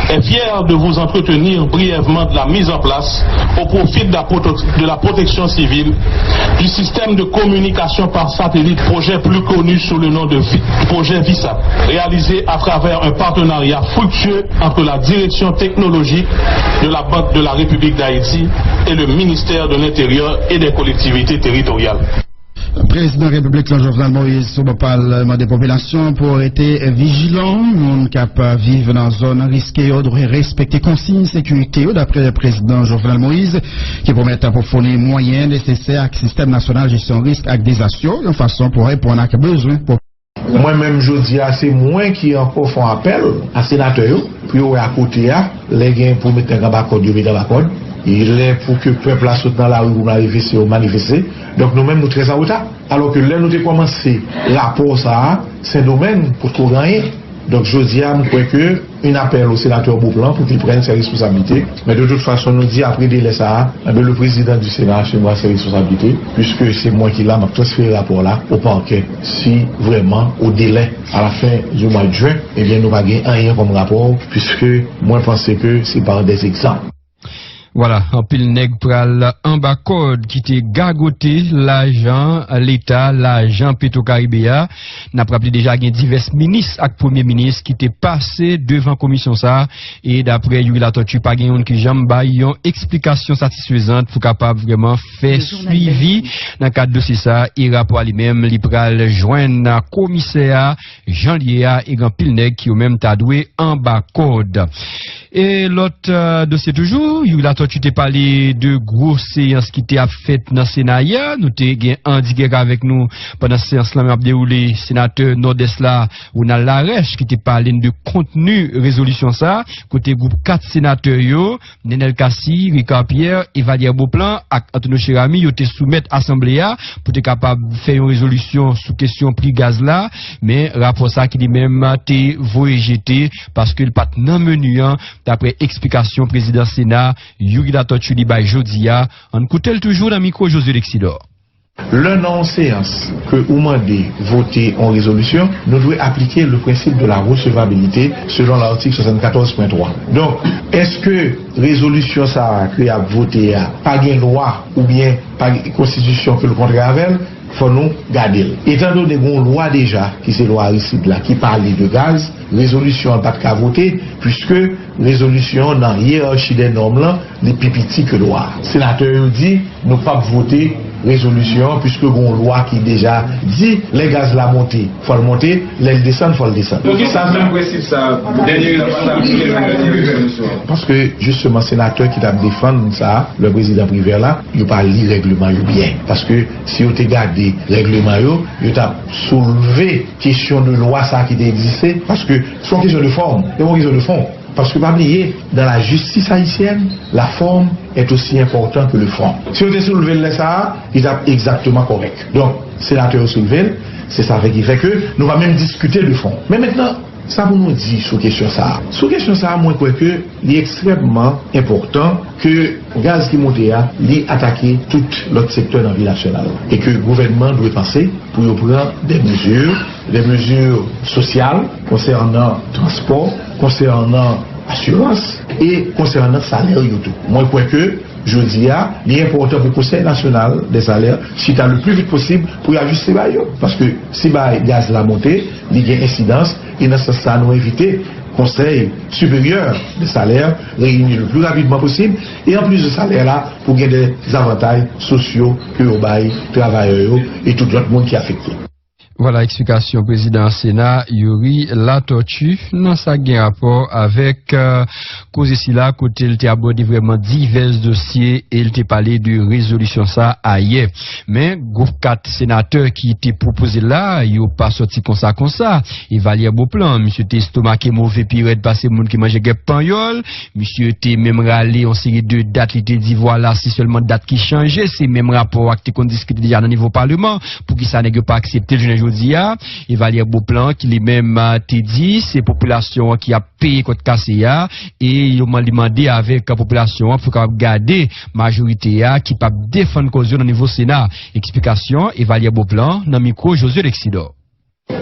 est fier de vous entretenir brièvement de la mise en place, au profit de la protection civile, du système de communication par satellite, projet plus connu sous le nom de projet VISAP, réalisé à travers un partenariat fructueux entre la direction technologique de la Banque de la République d'Haïti et le ministère de l'Intérieur et des collectivités territoriales. Président République Jovenel Moïse sous parlement des populations pour être vigilant, monde capable vivre dans zone risquée doit respecter consignes sécurité d'après le président Jovenel Moïse qui promet pour fournir moyens nécessaires à système national gestion risque et désastre de façon pour répondre à besoin. Moi-même, je dis c'est moi qui encore font appel à sénateur puis à côté les gains pour mettre un bas code dans la code. il est pour que le peuple saute dans la rue pour manifester. Donc nous-mêmes nous très en retard. Alors que là nous avons commencé rapport ça, c'est un domaine pour tout gagner. Donc je dis à moi que un appel au sénateur Beauplan pour qu'il prenne ses responsabilités. Mais de toute façon, nous dit après délai ça, le président du Sénat chez moi ses responsabilités, puisque c'est moi qui l'a transféré le rapport là au parquet. Si vraiment au délai à la fin du mois de juin, eh bien nous n'avons rien comme rapport, puisque moi je pense que c'est par des exemples. Voilà, en pile nèg pral en bas code qui te gagoté l'argent l'État, l'argent Petro-Caribéa. N'a rappelé déjà qu'il y a divers ministres et premiers ministres qui étaient passés devant commission ça et d'après Yuri la tortue pas gagne qui jambe une explication satisfaisante pour capable vraiment faire suivi dans cadre de ça et rapport lui-même li pral joindre commissaire Jean Liéa et grand pile nèg qui au même t'a doué en bas code. Et l'autre dossier toujours, Yuri tu t'es parlé de grosses séances qui t'es faites dans le Sénat hier. Nous t'es Andy Guerra avec nous pendant cette séance là, m'a déroulé sénateur Nord-Est là, on a Larèche qui t'es parlé de contenu résolution ça. Côté groupe 4 sénateurs yo, Nenel Kassi, Ricard Pierre, Evalier Beauplan, et Antonio Chérami, yo t'es soumettre assemblée pour t'es capable de faire une résolution sous question prix gaz là. Mais rapport ça qui dit même t'es voyagé parce que le pas non menu d'après explication président Sénat Yuri la tortue li bay jodia, on coutel toujours dans micro José Lexidor. Le non-séance que vous demandez voter en résolution, nous devons appliquer le principe de la recevabilité selon l'article 74.3. Donc, est-ce que résolution ça que a voté pas une loi ou bien pas une constitution que le contraire avec, faut nous garder. Étant donné qu'on loi déjà, qui c'est loi Aristide là, qui parle de gaz, résolution pas qu'à voter, puisque résolution dans la hiérarchie des normes là, les pipiti que loi. Sénateur dit, nous pas voter résolution, puisque on loi qui déjà dit, les gaz la monter, faut le monter, les descendre, faut le descendre. Donc ça c'est un principe ça, parce que justement sénateur qui t'a défendu ça, le président privé là, il pas lire règlement bien. Parce que si on te garde règlement il t'a soulevé question de loi ça qui existait, parce que c'est une question de forme, c'est une question de fond. Parce que, pas oublier, dans la justice haïtienne, la forme est aussi importante que le fond. Si on te soulevé ça, il est exactement correct. Donc, sénateur soulevé, c'est ça qui fait que nous allons même discuter le fond. Mais maintenant, ça vous nous dit sur question ça. Sur question ça, moi, je crois que il est extrêmement important que le gaz qui monte là, il attaquer tout l'autre secteur dans la vie nationale. Et que le gouvernement doit penser pour prendre des mesures sociales concernant transport, concernant assurance et concernant salaire et tout. Moi, je crois que je dis, il est important pour le Conseil national des salaires, si tu as le plus vite possible pour ajuster ça. Parce que si le gaz la montée, il y a une incidence, et dans ce sens, nous éviter Conseil supérieur des salaires réunir le plus rapidement possible et en plus de salaire là pour gagner des avantages sociaux que aux travailleurs et tout le monde qui est affecté. Voilà explication président Sénat Yuri la tortue dans sa rapport avec cause ici là côté il t'a abordé vraiment divers dossiers et il t'a parlé de résolution ça hier. Mais groupe 4 sénateurs qui étaient proposés là, ils ont pas sorti comme ça. Evalier Beauplan, monsieur t'es stomaqué mauvais pirate passer monde qui mangeait guêpe pagnol, monsieur t'es même râlé en série de dates, il t'a dit voilà c'est seulement date qui changeait, c'est même rapport avec qu'on discute déjà dans niveau parlement pour qui ça n'est pas accepté le Evalier Beauplan qui lui-même t'a dit c'est population qui a payé contre Kasséa et il m'a demandé avec la population pour garder majorité qui peut défendre cause au niveau Sénat. Explication Evalier Beauplan dans micro José Lexidor.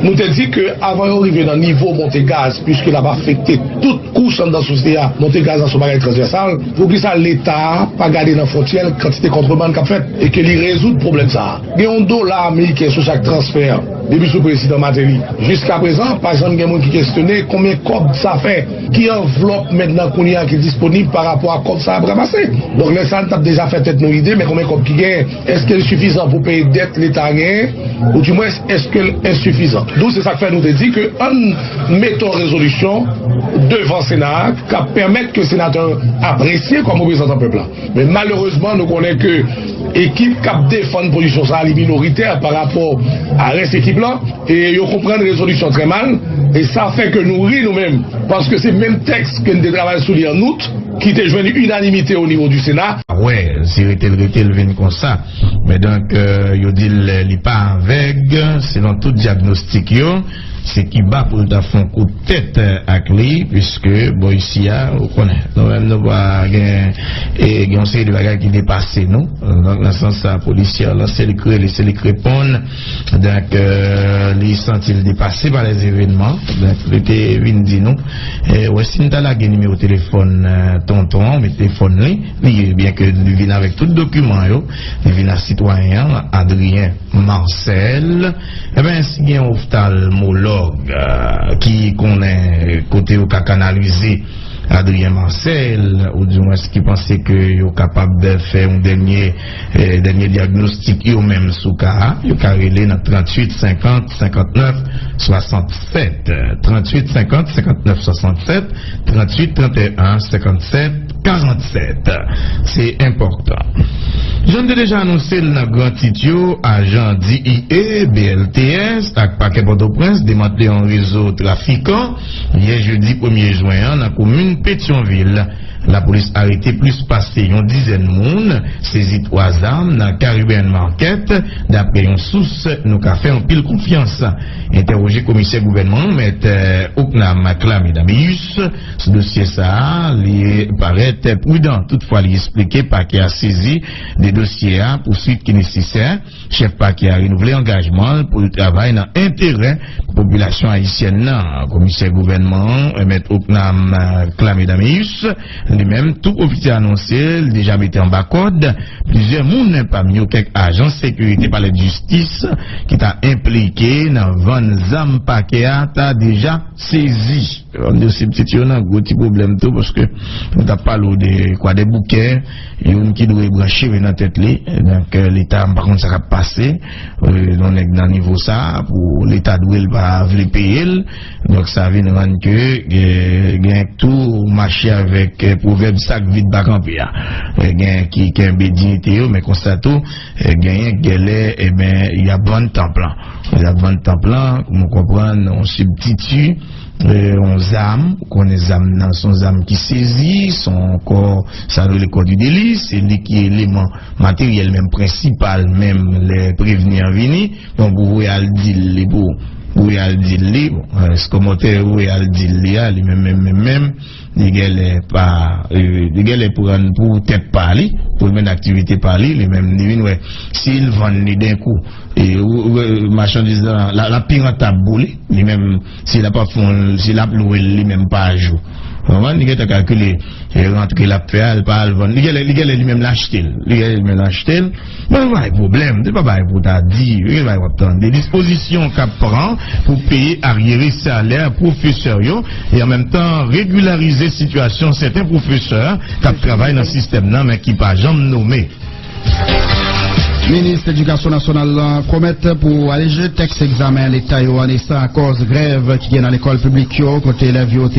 Nous te dit que avant d'arriver dans le niveau monter gaz, puisque là va affecter toute couche dans la société, monter gaz dans son bagage transversal, pour que ça l'État pas garder dans la frontière quantité de contrebande qu'a fait et qu'il résout le problème ça. Il y a $1 américain sur chaque transfert depuis le président Matéli. Jusqu'à présent, par exemple, il y a des gens qui questionnent combien de cob ça fait, qui enveloppe maintenant qu'on y a qui est disponible par rapport à cob ça a ramassé. Donc les gens ont déjà fait peut-être nos idées, mais combien de cob qui gagne, est-ce qu'elle est suffisante pour payer dette l'État gagne, ou du moins est-ce qu'elle est suffisante? Donc c'est ça que fait nous te dit que en mettant résolution devant le Sénat qui permet que le sénateur apprécie comme représentant peuple. Mais malheureusement nous connaissons que équipe qui défend position ça, les minoritaires par rapport à cette équipe-là, et ils comprennent la résolution très mal, et ça fait que nous rions nous-mêmes, parce que c'est le même texte que nous travaillons sous en août, qui était joué une unanimité au niveau du Sénat. Ouais, si il vient comme ça, mais donc, il dit qu'il pas avec, selon tout diagnostic, c'est qui bat pour le faire un coup de tête avec lui, puisque, bon, ici, on connaît. Nous-mêmes, nous avons une série de bagages qui dépassent nous. Donc, dans le sens, la policier, c'est les crépons. Donc, les sentent-ils dépassés par les événements. Donc, il était venu dire nous. Ouais, si nous avons le numéro de téléphone, tonton, mais téléphone, bien que nous venons avec tout le document, nous venons à citoyen, Adrien Marcel, eh bien, s'il y a un ophtalmologue, qui connaît côté au cas canalisé Adrien Marcel, ou du moins qui pensait que yo capable de faire un dernier diagnostic yo même sous cas, yo carrelé dans 38 50 59 67 38 50 59 67 38 31 57 47. C'est important. J'en ai déjà annoncé le grand titre agent DIE BLTS avec paquet Port-au-Prince démantelé en réseau trafiquant hier jeudi 1er juin dans la commune Pétionville. La police a arrêté plus passé une dizaine de monde, saisi 3 armes dans Caribbean Market. D'après une source, nous avons fait un pile confiance. Interrogé commissaire gouvernement, maître Oknam Klamidamius, ce dossier ça, il paraît prudent. Toutefois, il expliquait pas qu'il a saisi des dossiers à poursuite qui est nécessaire. Chef paquet a renouvelé engagement pour le travail dans l'intérêt de la population haïtienne. Commissaire gouvernement, maître Oknam Klamidamius, lui-même, tout officier annoncé, déjà mis en bas code, plusieurs monde parmi eux, quelques agents de sécurité par la justice, qui t'a impliqué dans 20 armes paquets, t'a déjà saisi. On dit aussi petit, on a un gros petit problème tout, parce que, nous t'as parlé de quoi, des bouquets, et une qui doit brancher dans la tête, donc, l'État, par contre, ça va passer, on est dans le niveau ça, pour l'État doit pas payer, donc ça vient rendre que, tout marché avec, proverbe sac vide bas campé qui a un dignité mais constate gagne galère et ben il y a bon temps plan on comprend on substitue on zam qu'on les âmes dans son âme qui saisit son corps ça le corps du délit c'est lui qui est l'élément matériel même principal même les prévenir venir donc vous voyez al dit pour Royal Dilli, ce commentaire Royal Dilli, lui-même, il est pour tête parler, pour mener activité parler, lui-même, s'il vend d'un coup, et marchandise, la pirate boule, lui-même, s'il a pas fond, s'il a loué, lui-même pas à jour. Il a calculé, rentrer la paix, pas le vendre. Il a lui-même l'acheter. Mais il n'y a pas de problème. Il n'y a pas de problème. Des dispositions qu'on prend pour payer arriéré salaire professeurs et en même temps régulariser situation certains professeurs qui travaillent dans le système mais qui ne sont pas jamais nommés. Ministre de l'Éducation nationale promet pour alléger texte examen l'État ça à cause de grève qui est dans l'école publique côté élèves ont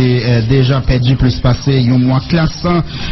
déjà perdu plus passé un mois classe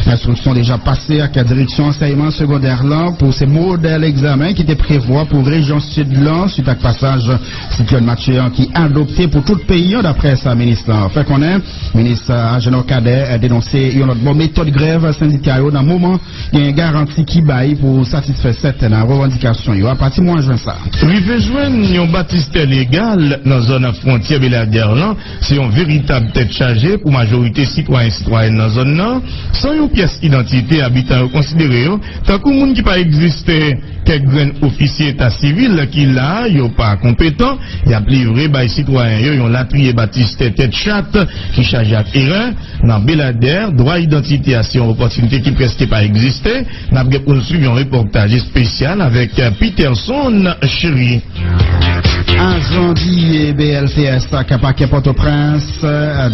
instruction déjà passée à la direction enseignement secondaire là pour ces modèles examen qui étaient prévus pour région sud là suite à passage Cyclone Mathieu qui adopté pour tout le pays d'après sa ministre fait qu'on est ministre Agénor Cadet a dénoncé une autre bonne méthode grève syndicale dans le moment il y a une garantie qui baille pour satisfaire certaines revendication à partir de mois juin ça. Rive joindre un baptiste légal dans zone frontière Belader là, c'est une véritable tête chargée pour majorité citoyenne dans zone là, sans une pièce d'identité habitant considéré tant que monde qui pas existé quelques grands officiers état civil qui là, yo pas compétent, y a livré by citoyen yo la trié baptiste tête chatte qui charge à erreur dans Belader, droit identité à une opportunité qui presque pas existé, n'a pas poursuivi un reportage spécial avec Peterson Chéri. Incendie et BLTS à Capaquet Port-au-Prince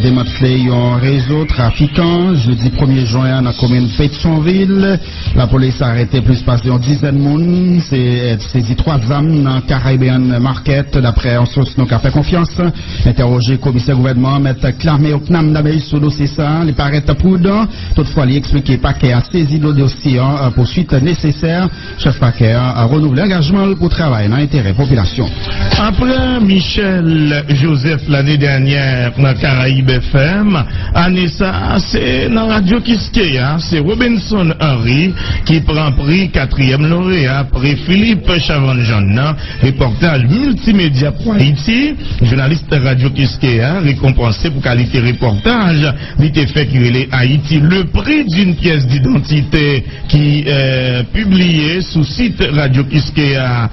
démantelé un réseau trafiquant jeudi 1er juin dans la commune Pétionville. La police a arrêté plus passé une dizaine de monde. C'est saisi 3 âmes dans Caribbean Market d'après un source nous a fait confiance. Interrogé commissaire gouvernement, mettre clamé au CNAM d'abeille sur le dossier ça. Il paraît prudent. Toutefois, il explique paquet a saisi le dossier poursuite nécessaire. Chef paquet a renouvelé l'engagement pour travailler dans l'intérêt population. Après Michel Joseph l'année dernière dans Caraïbe FM, année ça, c'est dans Radio Kiskeya, c'est Robinson Henry qui prend prix 4e lauréat après Philippe Chavan-Jean, reportage multimédia pour Haïti, journaliste Radio Kiskeya, récompensé pour qualité reportage, il était fait qu'il est Haïti le prix d'une pièce d'identité qui publié sous site Radio Kiskeya,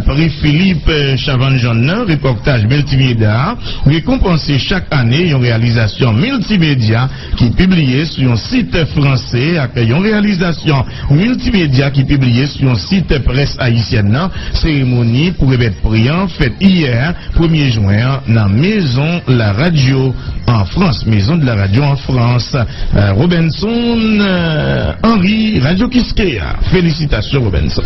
prix Philippe Chavan-Jean, reportage multimédia, récompensé chaque année une réalisation multimédia qui est publiée sur un site français, avec une réalisation multimédia qui est publiée sur un site presse haïtienne. Cérémonie pour remettre prix faite hier, 1er juin, dans Maison la Radio en France. Maison de la Radio en France. Robinson Henry, Radio Kiskeya. Félicitations Robinson.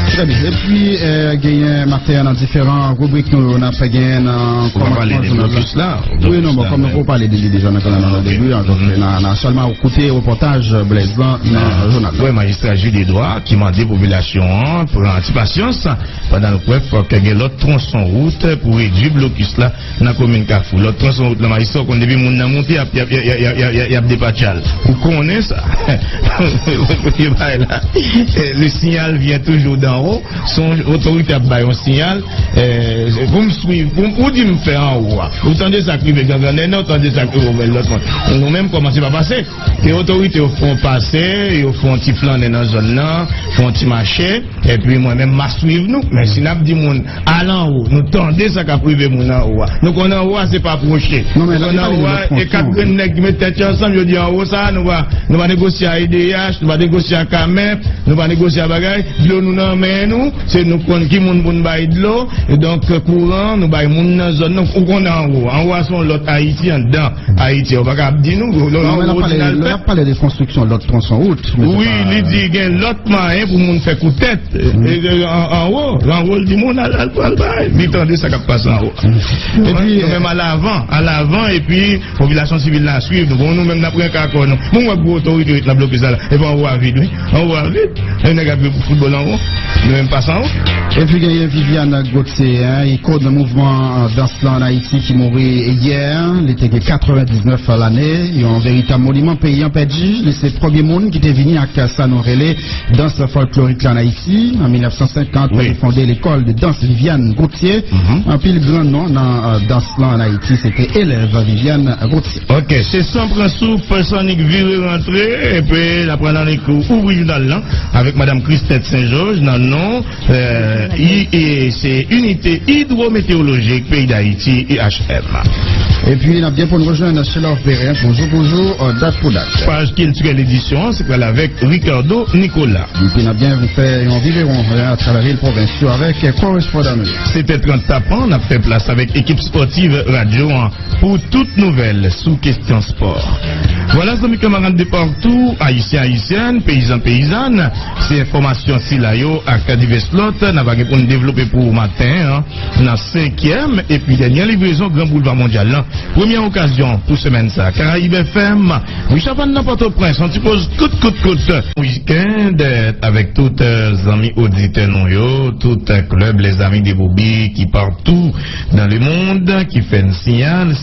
Très bien. Et puis, gagné matin dans différentes rubriques, nous on a fait gagné dans. On va parler des blocus là. Oui, non, bon, comme nous parler déjà dans le début, donc on a seulement écouté le reportage Blaise Blanc dans le journal. Oui, magistrat Jules des droits qui m'a dit population pour anti-patience pendant le preuve qu'il y a l'autre tronçon route pour réduire le blocus là dans la commune Carrefour. L'autre tronçon route, le magistrat, qu'on devait monter, il y a des patchals. Vous connaissez ça? Le signal vient toujours d'en haut, son autorité a baillé un signal, vous me suivez, vous dites me faire en haut. Vous entendez ça qui veut gagner, vous entendez ça qui veut l'autre. Nous-mêmes, comment c'est pas passé? Les autorités font passer, ils font un petit flan dans la zone là, font un petit marché, et puis moi-même, m'a suivre nous. Mais si nous disons, allons en haut, nous tendez ça qui privé mon en haut. Donc on en haut, c'est pas approché. Non, mais on en haut, et 4 nègres qui mettent tête ensemble, je dis en haut ça, nous va négocier à IDH, nous va négocier à CAMEP, nous va négocier à Bagaille, de l'eau nous n'en met nous, c'est nous qui moun pour nous bailler de l'eau, et donc courant, nous bailler moun dans zone, donc on est en haut sont l'autre Haïti en dedans, Haïti, on va pas dire nous, on a parlé de construction de l'autre tronçon route. Oui, il dit qu'il y a l'autre moyen pour moun faire coup de tête, en haut, du monde à l'albaï, il tendait ça qui passe en haut. Et puis, même à l'avant, et puis, population civile la suivre, nous-mêmes, nous prenons un cacao, nous, on va pour autorité, nous bloquer ça là, et puis on va vite, on va vite, on a gagné pour football en haut, nous même passons en haut. Et puis, il y a Viviane Gauthier, il code le mouvement Danslan en Haïti qui mourit hier, il était 99 à l'année, il y a un véritable monument payant perdu, c'est le premier monde qui était venu à Kassanorele, danse folklorique en Haïti, en 1950, il a fondé l'école de danse Viviane Gauthier, un pile grand nom dans Danslan en Haïti, c'était élève Viviane Gauthier. Ok, c'est sans principe, Sonic viré rentré, et puis la prendre dans les cours original avec Madame Christette Saint-Georges, dans le nom, c'est Unité Hydrométéorologique Pays d'Haïti, IHM. Et puis, il a bien pour nous rejoindre chez l'Or Perrin, bonjour, date pour date. Page culturelle édition, c'est avec Ricardo Nicolas. Et puis, il a bien vous fait un vivron à travers le provincial avec correspondant. C'était 30 tapants, on a fait place avec équipe sportive radio pour toutes nouvelles sous question sport. Voilà, amis camarades de partout, haïtiens, haïtiennes, paysans, paysannes, c'est information si là, à divers slots, on va nous développer pour matin, dans 5e, et puis dernière livraison Grand Boulevard Mondial. Première occasion pour semaine ça. Caraïbe FM, oui, Chavan dans Port-au-Prince, on suppose coup. Week-end avec tous les amis auditeurs, tous les clubs, les amis des Bobby qui partout dans le monde, qui fait un signal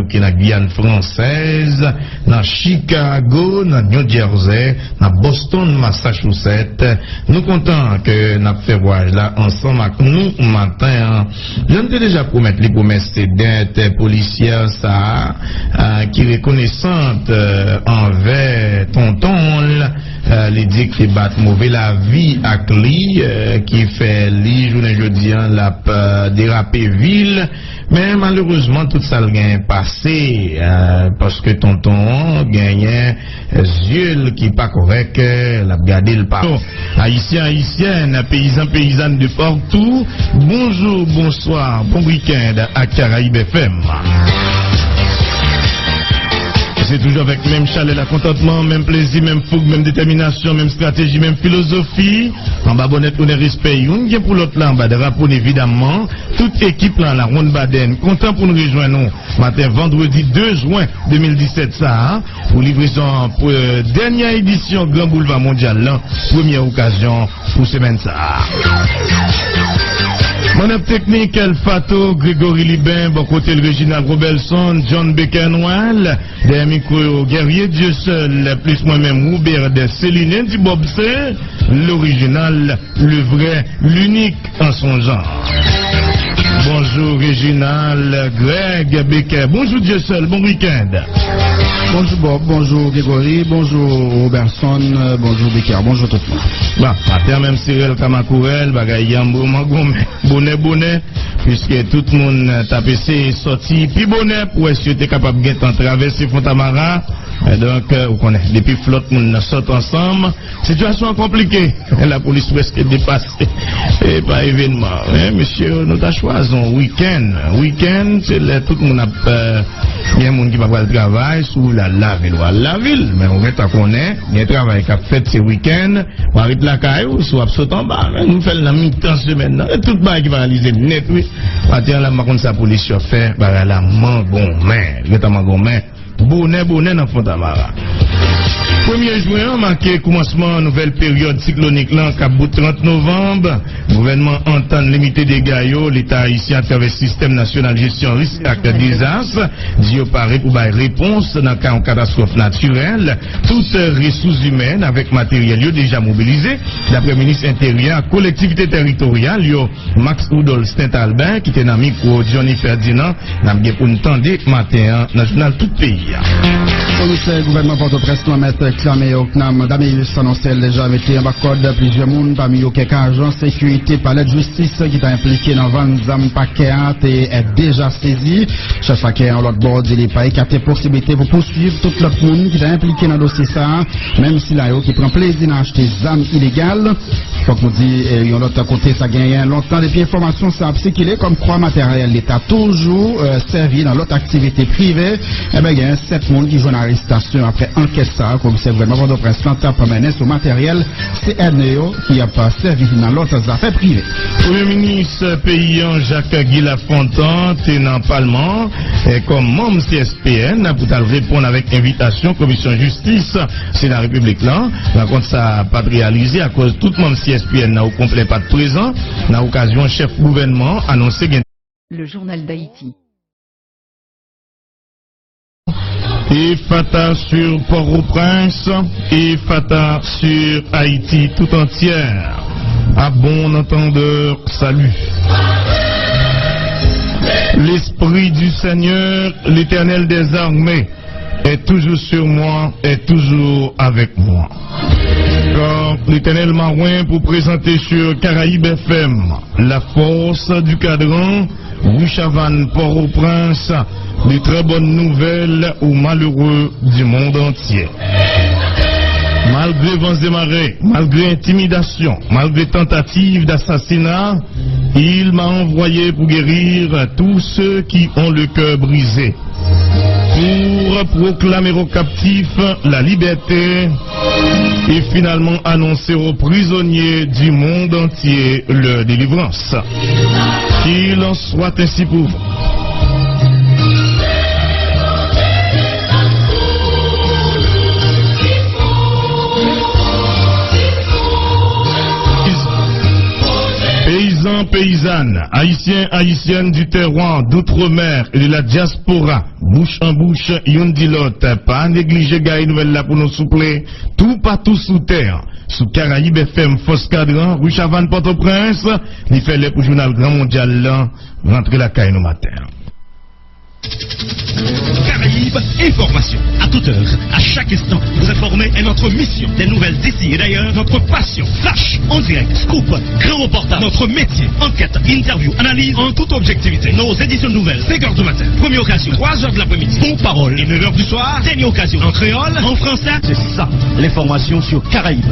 qui est dans Guyane française, dans Chicago, dans New Jersey, dans Boston, Massachusetts. Nous comptons que nous fait voyage là ensemble avec nous matin. Je ne t'ai déjà promettre les promesses d'être policiers hier ça qui est reconnaissante envers tonton les dit que bat mauvais la vie à lui qui fait li journée jeudi la déraper ville, mais malheureusement tout ça le gain passé parce que tonton gagnait yeux qui pas correct l'a gardé le pas. Haïtiens haïtiennes, paysans paysannes de partout, bonjour, bonsoir, bon week-end à Caraïbes FM. C'est toujours avec même chalet, la contentement, même plaisir, même fougue, même détermination, même stratégie, même philosophie. En bas bonnet, on est respect. On vient pour l'autre là, en bas de rapport évidemment. Toute équipe là, la Ronde Baden, content pour nous rejoindre nous. Matin, vendredi 2 juin 2017, ça, pour livraison pour dernière édition Grand Boulevard Mondial là, première occasion pour semaine ça. Mon technique, El Fato, Grégory Libin, bon côté le Réginal Robelson, John Becker-Noël, des micros guerriers Dieu seul, plus moi-même, Robert de Céline du Bobsé, l'original, le vrai, l'unique en son genre. Bonjour Réginal, Greg Becker, bonjour Dieu seul, bon week-end. Bonjour Bob, bonjour Grégory, bonjour Robertson, bonjour Becker, bonjour tout le monde. Bah, matin même Cyril Kamakourel, bagay Yambo Magome, bonnet, puisque tout le monde t'a passé sorti, puis bonnet, pour essayer d'être capable de traverser Fontamara. Donc, vous connaissez, depuis flotte, nous sortent ensemble. Situation compliquée. La police presque dépassée. Et pas événement. Monsieur, nous avons choisi un week-end. Week-end, c'est là, tout le monde a, il y a un monde qui va voir le travail sous la ville ou à la ville. Mais on va connaître, il y a un travail qui a fait ce week-end. On arrive la caillou, soit saute en bas. Nous faisons la mi-temps semaine. Et tout le monde qui va réaliser net, oui. Maintenant, là, par sa police fait, bah, la mangon-main. Il y a mangon-main. Bonnet dans Fontamara. 1er juin, marqué commencement nouvelle période cyclonique là, Cap 30 novembre. Gouvernement entend limiter des gaillots, l'État haïtien à travers le système national gestion risque et désastre. Dio paraît pour bailler réponse dans le cas de catastrophe naturelle. Toutes ressources humaines avec matériel déjà mobilisé. D'après le ministre intérieur, collectivité territoriale, Max Oudol Saint-Albin, qui était dans le micro Johnny Ferdinand, n'a bien pour nous tendre matin dans le journal tout pays. Commissaire gouvernement Port-au-Prince, mettre clamé au CNAM d'Amélius annoncé déjà metté en bas code plusieurs monde parmi eux quelques agents sécurité palais de justice qui t'a impliqué dans 20 zam paquet et est déjà saisi. Chef paquet en l'autre bord du pays qui a des possibilités pour poursuivre tout le monde qui t'a impliqué dans le dossier ça, même si là qui prend plaisir à acheter zam illégales. Faut que nous dit de l'autre côté ça gagne longtemps depuis information ça circulé comme croix matériel l'État toujours servi dans l'autre activité privée. Eh ben il y a 7 monde qui jouent en arrestation après enquête ça comme c'est vraiment votre presse t'a promené sur matériel CNEO qui a pas servi dans l'autre affaires privées. Premier ministre paysan Jacques Guy Lafontaine tenant Parlement et comme membre CSPN pour répondre avec invitation commission justice c'est la République là. Par contre ça pas réalisé à cause tout membre CSPN n'a au complet pas de présent. Dans l'occasion chef gouvernement annoncé le journal d'Haïti. Et Fata sur Port-au-Prince, et Fata sur Haïti tout entière. À bon entendeur, salut. L'Esprit du Seigneur, l'Éternel des armées, est toujours sur moi, est toujours avec moi. Car l'Éternel m'a oint pour présenter sur Caraïbes FM la force du cadran, Rouchavan Port-au-Prince, des très bonnes nouvelles aux malheureux du monde entier. Malgré vents et marées, malgré intimidation, malgré tentative d'assassinat, il m'a envoyé pour guérir tous ceux qui ont le cœur brisé, pour proclamer aux captifs la liberté et finalement annoncer aux prisonniers du monde entier leur délivrance. Qu'il en soit ainsi pour vous. Paysans, paysannes, haïtiens, haïtiennes du terroir, d'outre-mer et de la diaspora, bouche en bouche, yon dit l'autre, pas négliger gaï nouvelle là pour nous soupler, tout partout sous terre, sous Caraïbes FM, Fosse Cadran, rue Chavannes, Port-au-Prince, il fait les pour journal Grand Mondial là, rentrer la caille nos matins. information. À toute heure, à chaque instant, vous informer est notre mission. Des nouvelles d'ici et d'ailleurs, notre passion. Flash, en direct, scoop, grand reportage, notre métier. Enquête, interview, analyse en toute objectivité. Nos éditions nouvelles, 5h du matin. Première occasion, 3h de l'après-midi. Bon parole. Et 9h du soir, dernière occasion. En créole, en français. C'est ça, l'information sur Caraïbes.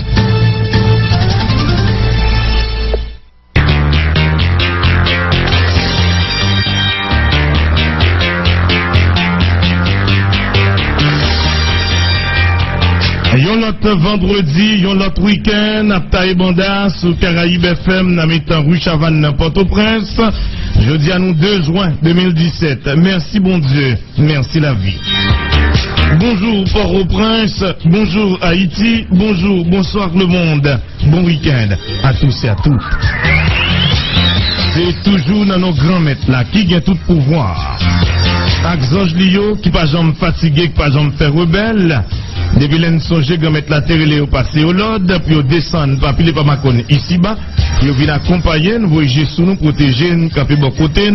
Yon l'autre vendredi, yon l'autre week-end, à Taïbanda, sur Caraïbes FM, dans mettant rue Chavannes, Port-au-Prince. Jeudi à nous 2 juin 2017. Merci bon Dieu, merci la vie. Bonjour Port-au-Prince, bonjour Haïti, bonjour, bonsoir le monde. Bon week-end à tous et à toutes. C'est toujours dans nos grands maîtres là, qui gagne tout pouvoir. Axange Lio, qui pas jamais fatigué, qui pas jamais fait rebelle. Depuis l'en songe grand mettre la terre et au passé au Lord, puis au descendre, pas pile pas macon ici-bas, puis au vient accompagner, nous voyager sous nous, protéger, nous camper bon côté,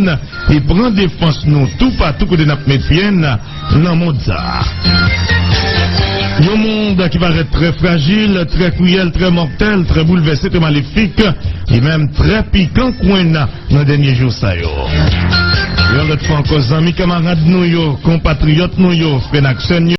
et prendre défense nous, tout partout que de notre métier, dans Mozart. Un monde qui va être très fragile, très cruel, très mortel, très bouleversé, très maléfique, et même très piquant coin dans les derniers jours ça yo. Et on l'autre fois encore, amis, camarades nous yo, compatriotes nous yo, frères